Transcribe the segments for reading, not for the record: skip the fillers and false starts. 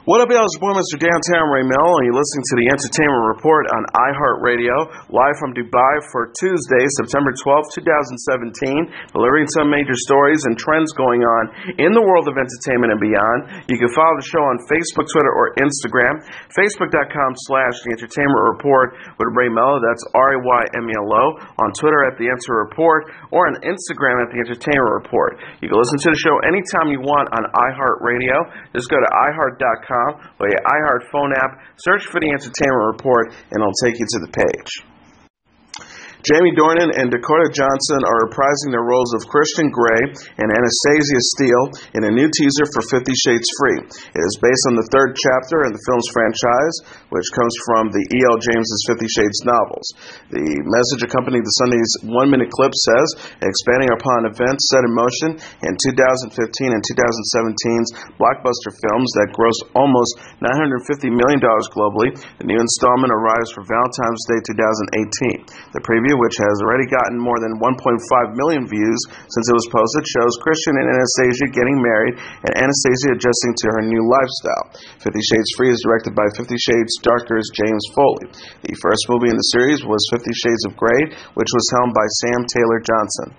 What up, y'all? It's your boy, Mr. Downtown Ray Melo, and you're listening to the Entertainment Report on iHeartRadio, live from Dubai for Tuesday, September 12th, 2017, delivering some major stories and trends going on in the world of entertainment and beyond. You can follow the show on Facebook, Twitter, or Instagram, facebook.com/The Entertainment Report with Ray Melo, that's RAYMELO, on Twitter at The Enter Report, or on Instagram at The Entertainment Report. You can listen to the show anytime you want on iHeartRadio. Just go to iHeart.com or your iHeart phone app, search for The Entertainment Report, and it'll take you to the page. Jamie Dornan and Dakota Johnson are reprising their roles of Christian Grey and Anastasia Steele in a new teaser for 50 Shades Free. It is based on the third chapter in the film's franchise, which comes from the E.L. James's 50 Shades novels. The message accompanying the Sunday's one-minute clip says, expanding upon events set in motion in 2015 and 2017's blockbuster films that grossed almost $950 million globally, the new installment arrives for Valentine's Day 2018. The preview, which has already gotten more than 1.5 million views since it was posted, shows Christian and Anastasia getting married and Anastasia adjusting to her new lifestyle. 50 Shades Free is directed by 50 Shades Darker's James Foley. The first movie in the series was 50 Shades of Grey, which was helmed by Sam Taylor Johnson.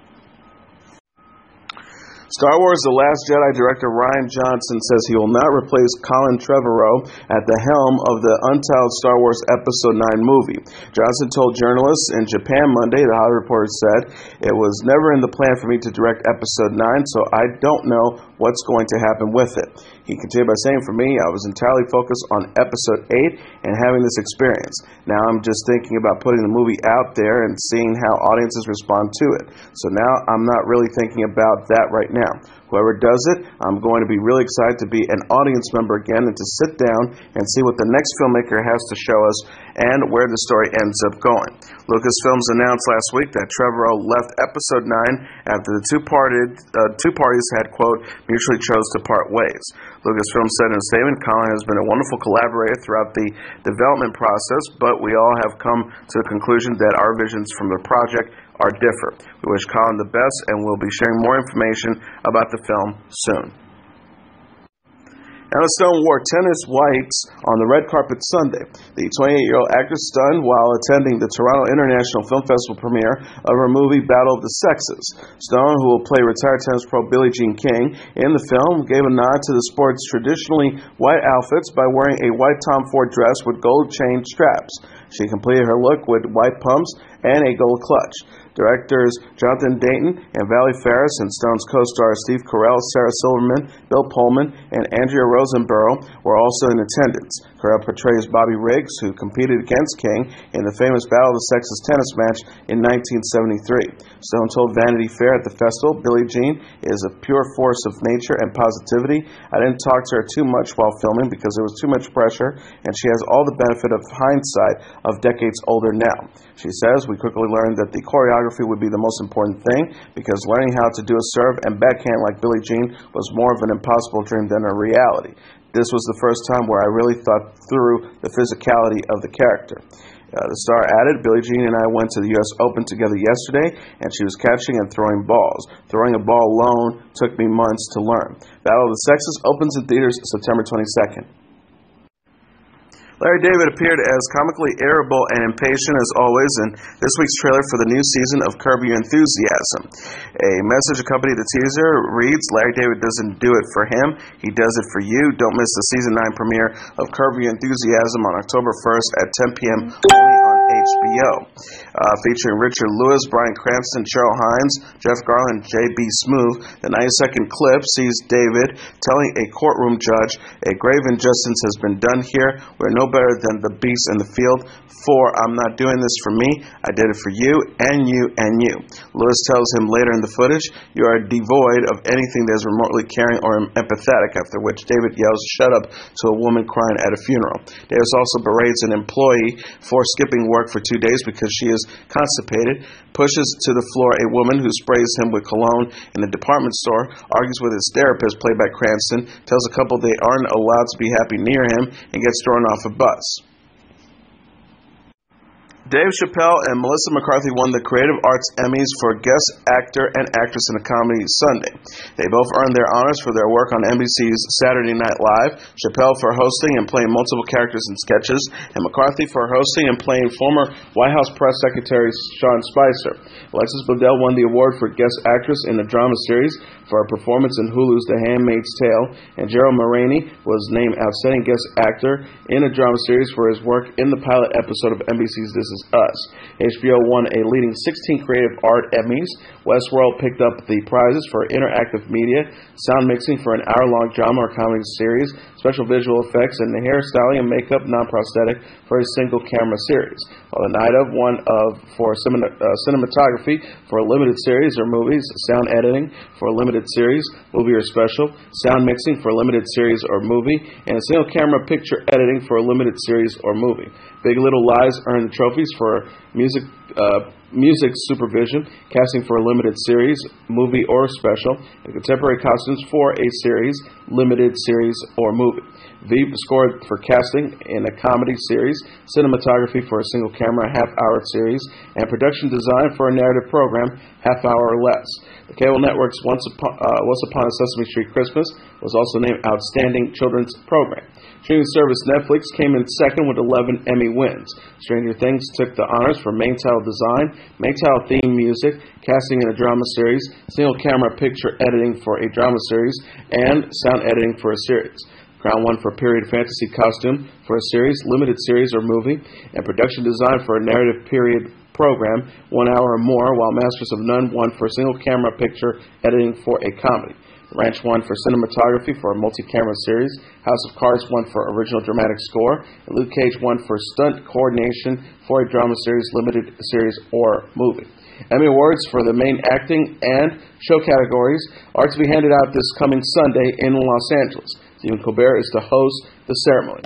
Star Wars The Last Jedi director Rian Johnson says he will not replace Colin Trevorrow at the helm of the untitled Star Wars Episode 9 movie. Johnson told journalists in Japan Monday, the Hollywood Reporter said, "It was never in the plan for me to direct Episode 9, so I don't know what's going to happen with it." He continued by saying, "For me, I was entirely focused on Episode 8 and having this experience. Now I'm just thinking about putting the movie out there and seeing how audiences respond to it. So now I'm not really thinking about that right now. Whoever does it, I'm going to be really excited to be an audience member again and to sit down and see what the next filmmaker has to show us and where the story ends up going." Lucasfilms announced last week that Trevorrow left Episode 9 after the two parties had, quote, mutually chose to part ways. Lucasfilm said in a statement, "Colin has been a wonderful collaborator throughout the development process, but we all have come to the conclusion that our visions from the project are different. We wish Colin the best, and we'll be sharing more information about the film soon." Emma Stone wore tennis whites on the red carpet Sunday. The 28-year-old actress stunned while attending the Toronto International Film Festival premiere of her movie Battle of the Sexes. Stone, who will play retired tennis pro Billie Jean King in the film, gave a nod to the sport's traditionally white outfits by wearing a white Tom Ford dress with gold chain straps. She completed her look with white pumps and a gold clutch. Directors Jonathan Dayton and Valerie Faris and Stone's co-stars Steve Carell, Sarah Silverman, Bill Pullman, and Andrea Rosenborough were also in attendance. Carell portrays Bobby Riggs, who competed against King in the famous Battle of the Sexes tennis match in 1973. Stone told Vanity Fair at the festival, "Billie Jean is a pure force of nature and positivity. I didn't talk to her too much while filming because there was too much pressure, and she has all the benefit of hindsight of decades older now." She says, "We quickly learned that the choreography would be the most important thing because learning how to do a serve and backhand like Billie Jean was more of an impossible dream than a reality. This was the first time where I really thought through the physicality of the character." The star added, "Billie Jean and I went to the U.S. Open together yesterday, and she was catching and throwing balls. Throwing a ball alone took me months to learn." Battle of the Sexes opens in theaters September 22nd. Larry David appeared as comically irritable and impatient as always in this week's trailer for the new season of Curb Your Enthusiasm. A message accompanied the teaser reads, "Larry David doesn't do it for him, he does it for you. Don't miss the season 9 premiere of Curb Your Enthusiasm on October 1st at 10 p.m. only on HBO. Featuring Richard Lewis, Bryan Cranston, Cheryl Hines, Jeff Garland, J.B. Smoove. The 90-second clip sees David telling a courtroom judge, "A grave injustice has been done here. We're no better than the beasts in the field. For I'm not doing this for me. I did it for you and you and you." Lewis tells him later in the footage, "You are devoid of anything that is remotely caring or empathetic," after which David yells, "Shut up," to a woman crying at a funeral. Davis also berates an employee for skipping work for 2 days because she is constipated, pushes to the floor a woman who sprays him with cologne in a department store, argues with his therapist, played by Cranston, tells a couple they aren't allowed to be happy near him, and gets thrown off a bus. Dave Chappelle and Melissa McCarthy won the Creative Arts Emmys for Guest Actor and Actress in a Comedy Sunday. They both earned their honors for their work on NBC's Saturday Night Live, Chappelle for hosting and playing multiple characters in sketches, and McCarthy for hosting and playing former White House Press Secretary Sean Spicer. Alexis Bledel won the award for Guest Actress in a Drama Series for her performance in Hulu's The Handmaid's Tale, and Gerald Mulroney was named Outstanding Guest Actor in a Drama Series for his work in the pilot episode of NBC's This Is Us. HBO won a leading 16 Creative Art Emmys. Westworld picked up the prizes for interactive media, sound mixing for an hour-long drama or comedy series, special visual effects, and the hairstyling and makeup non-prosthetic for a single-camera series. While The Night Of won for cinematography for a limited series or movies, sound editing for a limited series, movie or special, sound mixing for a limited series or movie, and a single-camera picture editing for a limited series or movie. Big Little Lies earned the trophies for music supervision, casting for a limited series, movie or special, and contemporary costumes for a series, limited series, or movie. Veep scored for casting in a comedy series, cinematography for a single camera half-hour series, and production design for a narrative program half-hour or less. The cable network's Once Upon a Sesame Street Christmas was also named Outstanding Children's Program. Streaming service Netflix came in second with 11 Emmy wins. Stranger Things took the honors for main title design, main title theme music, casting in a drama series, single camera picture editing for a drama series, and sound editing for a series. Crown won for period fantasy costume for a series, limited series or movie, and production design for a narrative period program, 1 hour or more, while Masters of None won for single camera picture editing for a comedy. Ranch won for cinematography for a multi-camera series, House of Cards won for original dramatic score, and Luke Cage won for stunt coordination for a drama series, limited series, or movie. Emmy Awards for the main acting and show categories are to be handed out this coming Sunday in Los Angeles. Stephen Colbert is to host the ceremony.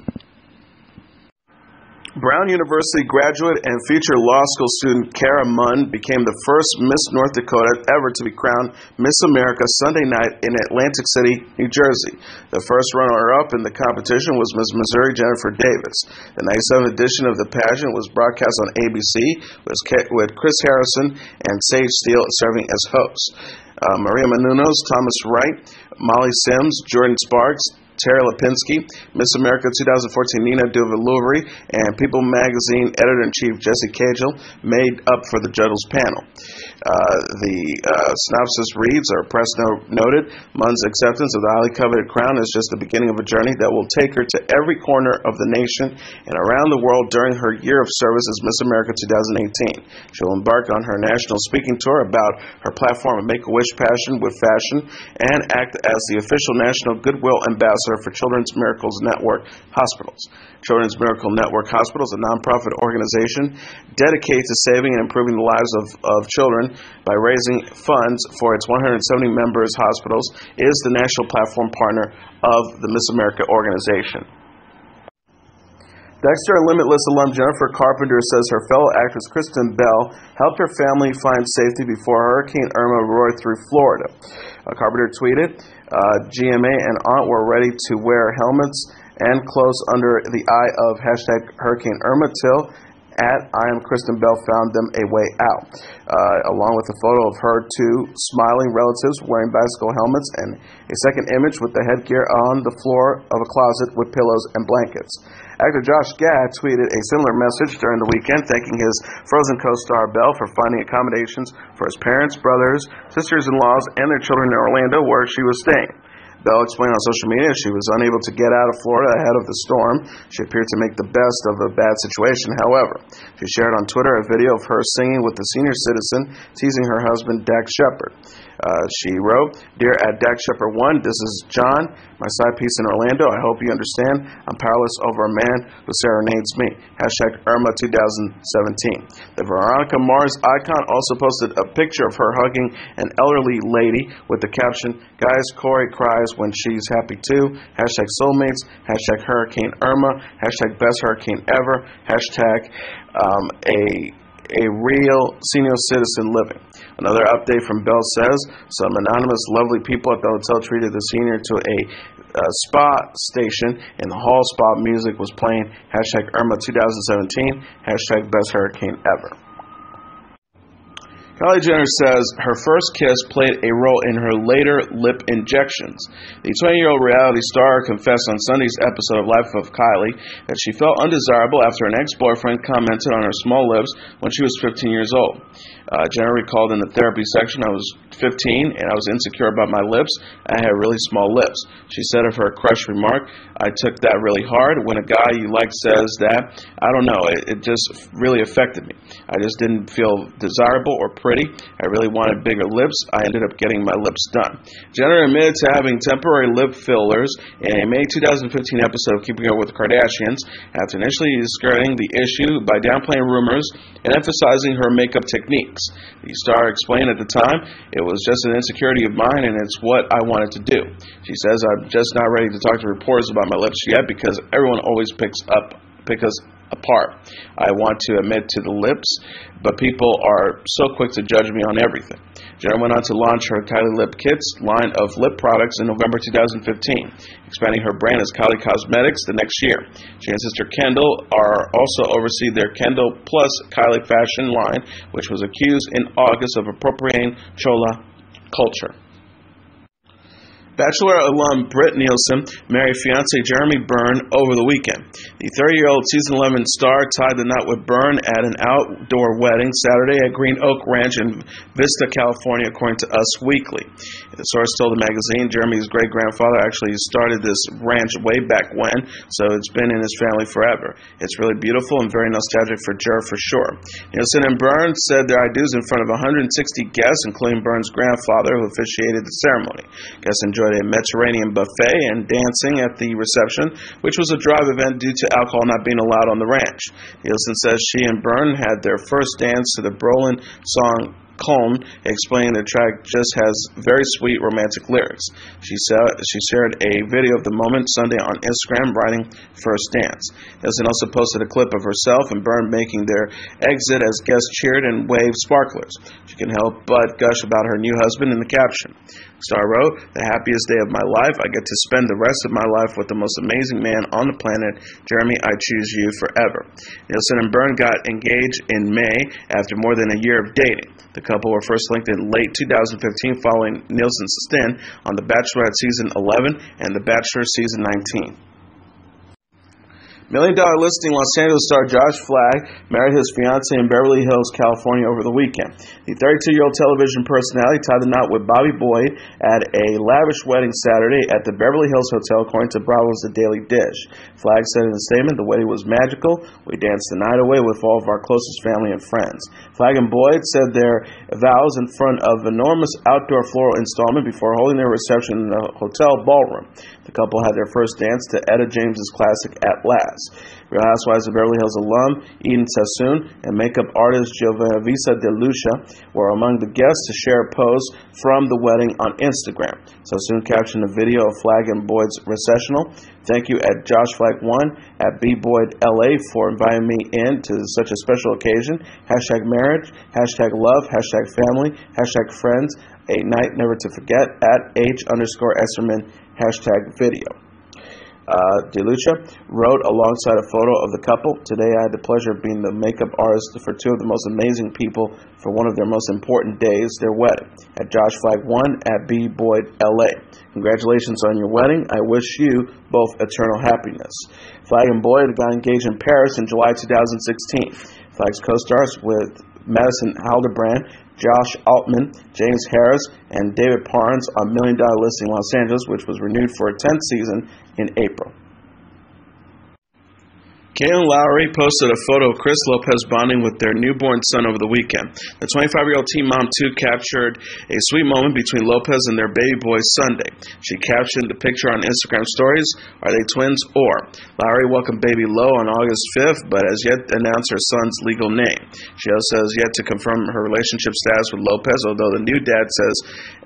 Brown University graduate and future law school student Cara Mund became the first Miss North Dakota ever to be crowned Miss America Sunday night in Atlantic City, New Jersey. The first runner-up in the competition was Miss Missouri Jennifer Davis. The 97th edition of the pageant was broadcast on ABC with Chris Harrison and Sage Steele serving as hosts. Maria Menounos, Thomas Wright, Molly Sims, Jordan Sparks, Tara Lipinski, Miss America 2014 Nina Duvalluri, and People Magazine Editor-in-Chief Jesse Cagle made up for the judges panel. The synopsis reads, our press noted, Mund's acceptance of the highly coveted crown is just the beginning of a journey that will take her to every corner of the nation and around the world during her year of service as Miss America 2018. She'll embark on her national speaking tour about her platform of Make-A-Wish passion with fashion and act as the official national goodwill ambassador for Children's Miracles Network Hospitals. Children's Miracle Network Hospitals, a nonprofit organization dedicated to saving and improving the lives of children by raising funds for its 170 members hospitals, is the national platform partner of the Miss America organization. Dexter and Limitless alum Jennifer Carpenter says her fellow actress Kristen Bell helped her family find safety before Hurricane Irma roared through Florida. Carpenter tweeted, GMA and Aunt were ready to wear helmets and clothes under the eye of #Hurricane Irma till I am Kristen Bell found them a way out, along with a photo of her two smiling relatives wearing bicycle helmets and a second image with the headgear on the floor of a closet with pillows and blankets. Actor Josh Gad tweeted a similar message during the weekend, thanking his Frozen co-star Belle for finding accommodations for his parents, brothers, sisters-in-laws, and their children in Orlando, where she was staying. Bell explained on social media she was unable to get out of Florida ahead of the storm. She appeared to make the best of a bad situation, however. She shared on Twitter a video of her singing with the senior citizen, teasing her husband, Dax Shepard. She wrote, Dear Dax Shepard 1, this is John, my side piece in Orlando. I hope you understand I'm powerless over a man who serenades me. #Irma 2017. The Veronica Mars icon also posted a picture of her hugging an elderly lady with the caption, Guys, Corey cries when she's happy too. #Soulmates. #Hurricane Irma. #Best Hurricane Ever. A real senior citizen living. Another update from Bell says some anonymous lovely people at the hotel treated the senior to a spa station in the hall. Spa music was playing. Hashtag Irma 2017. Hashtag best hurricane ever. Kylie Jenner says her first kiss played a role in her later lip injections. The 20-year-old reality star confessed on Sunday's episode of Life of Kylie that she felt undesirable after an ex-boyfriend commented on her small lips when she was 15 years old. Jenner recalled in the therapy section, "I was 15 and I was insecure about my lips. I had really small lips." She said of her crush remark, "I took that really hard. When a guy you like says that, I don't know, it just really affected me. I just didn't feel desirable or pretty. I really wanted bigger lips. I ended up getting my lips done." Jenner admitted to having temporary lip fillers in a May 2015 episode of Keeping Up with the Kardashians after initially skirting the issue by downplaying rumors and emphasizing her makeup techniques. The star explained at the time, "It was just an insecurity of mine and it's what I wanted to do." She says, "I'm just not ready to talk to reporters about my lips yet because everyone always picks us apart. I want to admit to the lips, but people are so quick to judge me on everything." Jenner went on to launch her Kylie Lip Kits line of lip products in November 2015, expanding her brand as Kylie Cosmetics the next year. She and sister Kendall are also oversee their Kendall Plus Kylie fashion line, which was accused in August of appropriating Chola culture. Bachelor alum Britt Nilsson married fiance Jeremy Byrne over the weekend. The 30-year-old season 11 star tied the knot with Byrne at an outdoor wedding Saturday at Green Oak Ranch in Vista, California, according to Us Weekly. The source told the magazine Jeremy's great-grandfather actually started this ranch way back when, so it's been in his family forever. It's really beautiful and very nostalgic for Jer for sure. Nilsson and Byrne said their I-dos in front of 160 guests, including Byrne's grandfather, who officiated the ceremony. Guests enjoyed a Mediterranean buffet and dancing at the reception, which was a drive event due to alcohol not being allowed on the ranch. Nielsen says she and Byrne had their first dance to the Brolin song Colm, explaining the track just has very sweet romantic lyrics. She shared a video of the moment Sunday on Instagram, writing "First Dance." Nielsen also posted a clip of herself and Byrne making their exit as guests cheered and waved sparklers. She can help but gush about her new husband in the caption. Star wrote, "The happiest day of my life. I get to spend the rest of my life with the most amazing man on the planet. Jeremy, I choose you forever." Nielsen and Byrne got engaged in May after more than a year of dating. The couple were first linked in late 2015 following Nielsen's stint on The Bachelorette Season 11 and The Bachelor Season 19. $1 Million Listing Los Angeles star Josh Flagg married his fiance in Beverly Hills, California over the weekend. The 32-year-old television personality tied the knot with Bobby Boyd at a lavish wedding Saturday at the Beverly Hills Hotel, according to Bravo's The Daily Dish. Flagg said in a statement, "The wedding was magical. We danced the night away with all of our closest family and friends." Flagg and Boyd said their vows in front of enormous outdoor floral installment before holding their reception in the hotel ballroom. The couple had their first dance to Etta James's classic At Last. Real Housewives of Beverly Hills alum Eden Sassoon and makeup artist Giovanna De Lucia were among the guests to share a pose from the wedding on Instagram. Sassoon captioned a video of Flagg and Boyd's recessional. "Thank you at Josh Flagg 1 at B Boyd LA for inviting me in to such a special occasion. Hashtag marriage, hashtag love, hashtag family, hashtag friends, a night never to forget at H_Esserman, hashtag video." DeLucia wrote alongside a photo of the couple, "Today I had the pleasure of being the makeup artist for two of the most amazing people for one of their most important days, their wedding. At Josh Flagg 1 at B Boyd LA. Congratulations on your wedding. I wish you both eternal happiness." Flagg and Boyd got engaged in Paris in July 2016. Flagg's co-stars with Madison Halderbrand, Josh Altman, James Harris, and David Parnes on $1 Million Listing Los Angeles, which was renewed for a 10th season in April. Kailyn Lowry posted a photo of Chris Lopez bonding with their newborn son over the weekend. The 25-year-old teen mom, too, captured a sweet moment between Lopez and their baby boy Sunday. She captioned the picture on Instagram stories, "Are they twins or?" Lowry welcomed baby Lo on August 5th, but has yet to announce her son's legal name. She also has yet to confirm her relationship status with Lopez, although the new dad says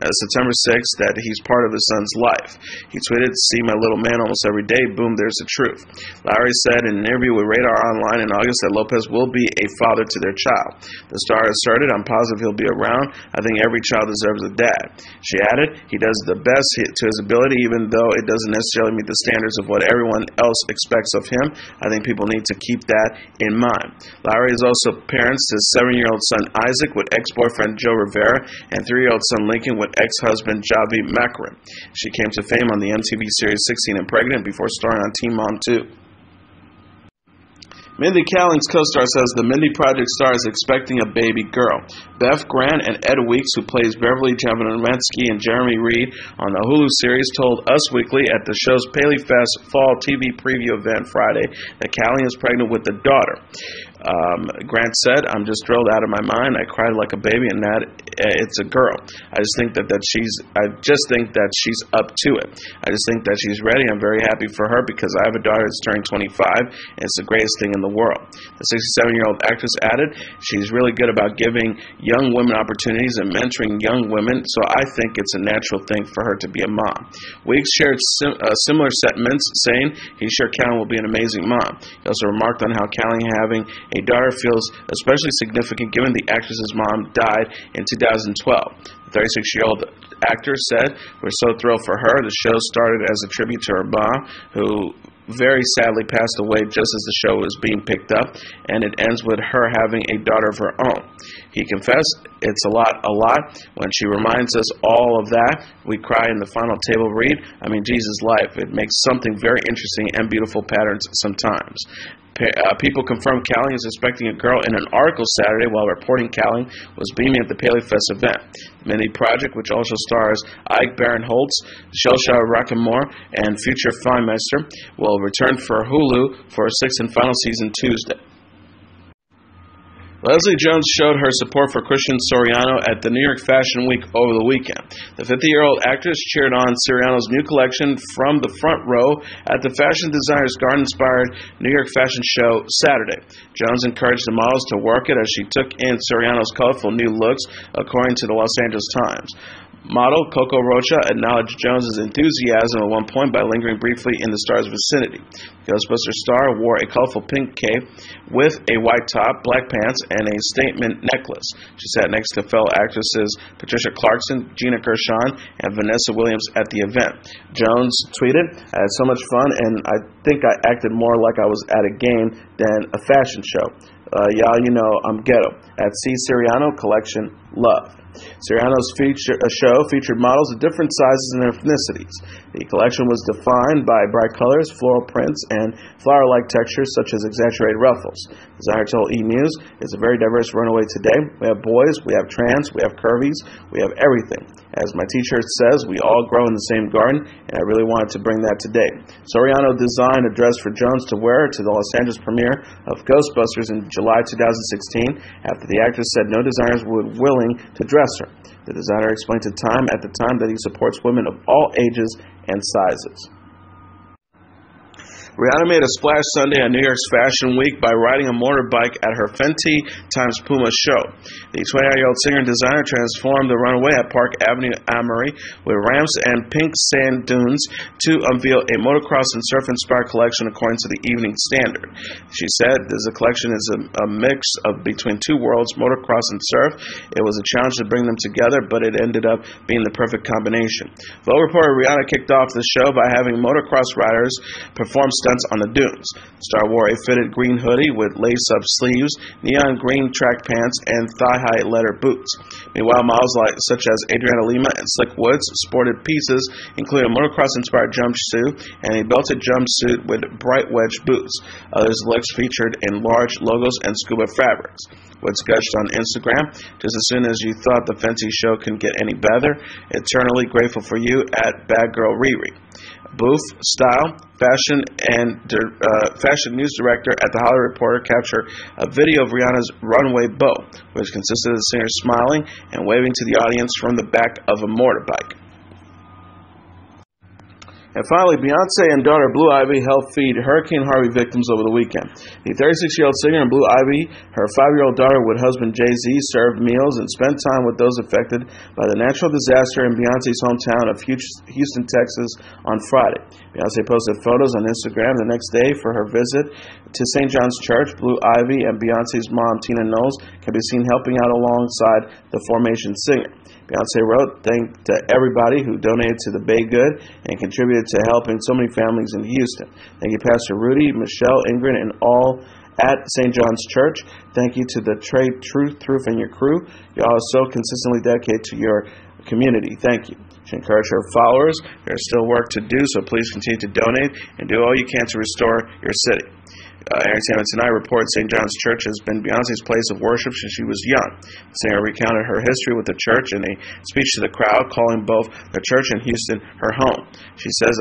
September 6th that he's part of his son's life. He tweeted, "See my little man almost every day. Boom, there's the truth." Lowry said in an interview with Radar Online in August that Lopez will be a father to their child. The star asserted, "I'm positive he'll be around. I think every child deserves a dad." She added, "He does the best to his ability, even though it doesn't necessarily meet the standards of what everyone else expects of him. I think people need to keep that in mind." Lowry is also parents his 7-year-old son Isaac with ex-boyfriend Joe Rivera and 3-year-old son Lincoln with ex-husband Javi Macarin. She came to fame on the MTV series 16 and Pregnant before starring on Teen Mom 2. Mindy Kaling's co-star says the Mindy Project star is expecting a baby girl. Beth Grant and Ed Weeks, who plays Beverly Jovanovski and Jeremy Reed on the Hulu series, told Us Weekly at the show's Paley Fest fall TV preview event Friday that Kaling is pregnant with a daughter. Grant said, "I'm just thrilled out of my mind. I cried like a baby, and that it's a girl. I just think that she's up to it. I just think that she's ready. I'm very happy for her because I have a daughter that's turning 25, and it's the greatest thing in the world." The 67-year-old actress added, "She's really good about giving young women opportunities and mentoring young women, so I think it's a natural thing for her to be a mom." Weeks shared similar sentiments, saying he's sure Kaling will be an amazing mom. He also remarked on how Kaling having a daughter feels especially significant given the actress's mom died in 2012. The 36-year-old actor said, "We're so thrilled for her. The show started as a tribute to her mom, who very sadly passed away just as the show was being picked up, and it ends with her having a daughter of her own." He confessed, "It's a lot. When she reminds us all of that, we cry in the final table read. I mean, Jesus' life. It makes something very interesting and beautiful patterns sometimes." People confirmed Kaling is expecting a girl in an article Saturday while reporting Kaling was beaming at the Paley Fest event. The Mindy Project, which also stars Ike Barinholtz, Shelsha Rockamore, and future Feinmeister, will return for Hulu for a 6th and final season Tuesday. Leslie Jones showed her support for Christian Siriano at the New York Fashion Week over the weekend. The 50-year-old actress cheered on Siriano's new collection from the front row at the fashion designer's garden-inspired New York fashion show Saturday. Jones encouraged the models to work it as she took in Siriano's colorful new looks, according to the Los Angeles Times. Model Coco Rocha acknowledged Jones's enthusiasm at one point by lingering briefly in the star's vicinity. The Ghostbusters star wore a colorful pink cape with a white top, black pants, and a statement necklace. She sat next to fellow actresses Patricia Clarkson, Gina Gershon, and Vanessa Williams at the event. Jones tweeted, "I had so much fun, and I think I acted more like I was at a game than a fashion show. Y'all, you know I'm ghetto. At C. Siriano Collection, love." Siriano's show featured models of different sizes and ethnicities. The collection was defined by bright colors, floral prints, and flower-like textures such as exaggerated ruffles. Designer told E! News, "It's a very diverse runway today. We have boys, we have trans, we have curvies, we have everything. As my t-shirt says, we all grow in the same garden, and I really wanted to bring that today." Siriano designed a dress for Jones to wear to the Los Angeles premiere of Ghostbusters in July 2016 after the actress said no designers were willing to dress her. The designer explained to Time at the time that he supports women of all ages and sizes. Rihanna made a splash Sunday at New York's Fashion Week by riding a motorbike at her Fenty x Puma show. The 29-year-old singer and designer transformed the runway at Park Avenue Amory with ramps and pink sand dunes to unveil a motocross and surf-inspired collection according to the Evening Standard. She said, "This collection is a mix of between two worlds, motocross and surf. It was a challenge to bring them together, but it ended up being the perfect combination." Vogue reported Rihanna kicked off the show by having motocross riders perform stunts on the dunes. The star wore a fitted green hoodie with lace-up sleeves, neon green track pants, and thigh-high leather boots. Meanwhile, models such as Adriana Lima and Slick Woods sported pieces including a motocross-inspired jumpsuit and a belted jumpsuit with bright wedge boots. Others' looks featured in large logos and scuba fabrics. Woods gushed on Instagram, "Just as soon as you thought the Fenty show couldn't get any better, eternally grateful for you at Bad Girl Riri." Booth Style, fashion news director at The Hollywood Reporter, captured a video of Rihanna's runway bow, which consisted of the singer smiling and waving to the audience from the back of a motorbike. And finally, Beyonce and daughter Blue Ivy helped feed Hurricane Harvey victims over the weekend. The 36-year-old singer and Blue Ivy, her 5-year-old daughter with husband Jay-Z, served meals and spent time with those affected by the natural disaster in Beyonce's hometown of Houston, Texas on Friday. Beyonce posted photos on Instagram the next day for her visit to St. John's Church. Blue Ivy and Beyonce's mom, Tina Knowles, can be seen helping out alongside the Formation singer. Beyonce wrote, "Thank to everybody who donated to the Bay Good and contributed to helping so many families in Houston. Thank you, Pastor Rudy, Michelle, Ingrid, and all at St. John's Church. Thank you to the Trade Truth and your crew. You all are so consistently dedicated to your community. Thank you." She encouraged her followers. There's still work to do, so please continue to donate and do all you can to restore your city. Entertainment Tonight reports St. John's Church has been Beyonce's place of worship since she was young. The singer recounted her history with the church in a speech to the crowd, calling both the church and Houston her home. She says,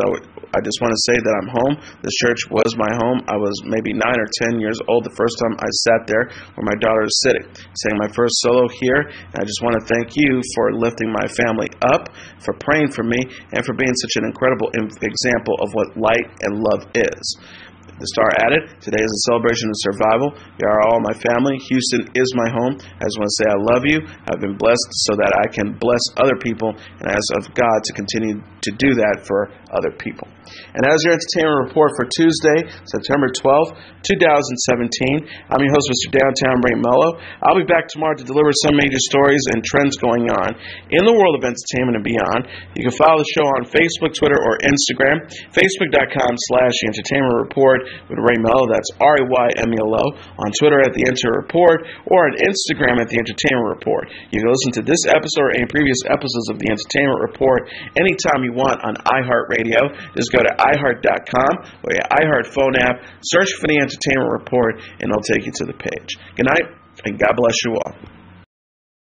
I just want to say that I'm home. This church was my home. I was maybe 9 or 10 years old the first time I sat there where my daughter is sitting. Sang my first solo here, and I just want to thank you for lifting my family up, for praying for me, and for being such an incredible example of what light and love is. The star added, "Today is a celebration of survival. You are all my family. Houston is my home. I just want to say I love you. I've been blessed so that I can bless other people, and I ask of God to continue to do that for other people." And as your entertainment report for Tuesday, September 12th, 2017, I'm your host, Mr. Downtown Brain Melo. I'll be back tomorrow to deliver some major stories and trends going on in the world of entertainment and beyond. You can follow the show on Facebook, Twitter, or Instagram. Facebook.com/The Entertainment Report with Ray Melo. That's RAYMELO. On Twitter at The Enter Report, or on Instagram at The Entertainment Report. You can listen to this episode or any previous episodes of The Entertainment Report anytime you want on iHeartRadio. Just go to iHeart.com or your iHeart phone app, search for The Entertainment Report, and it'll take you to the page. Good night, and God bless you all.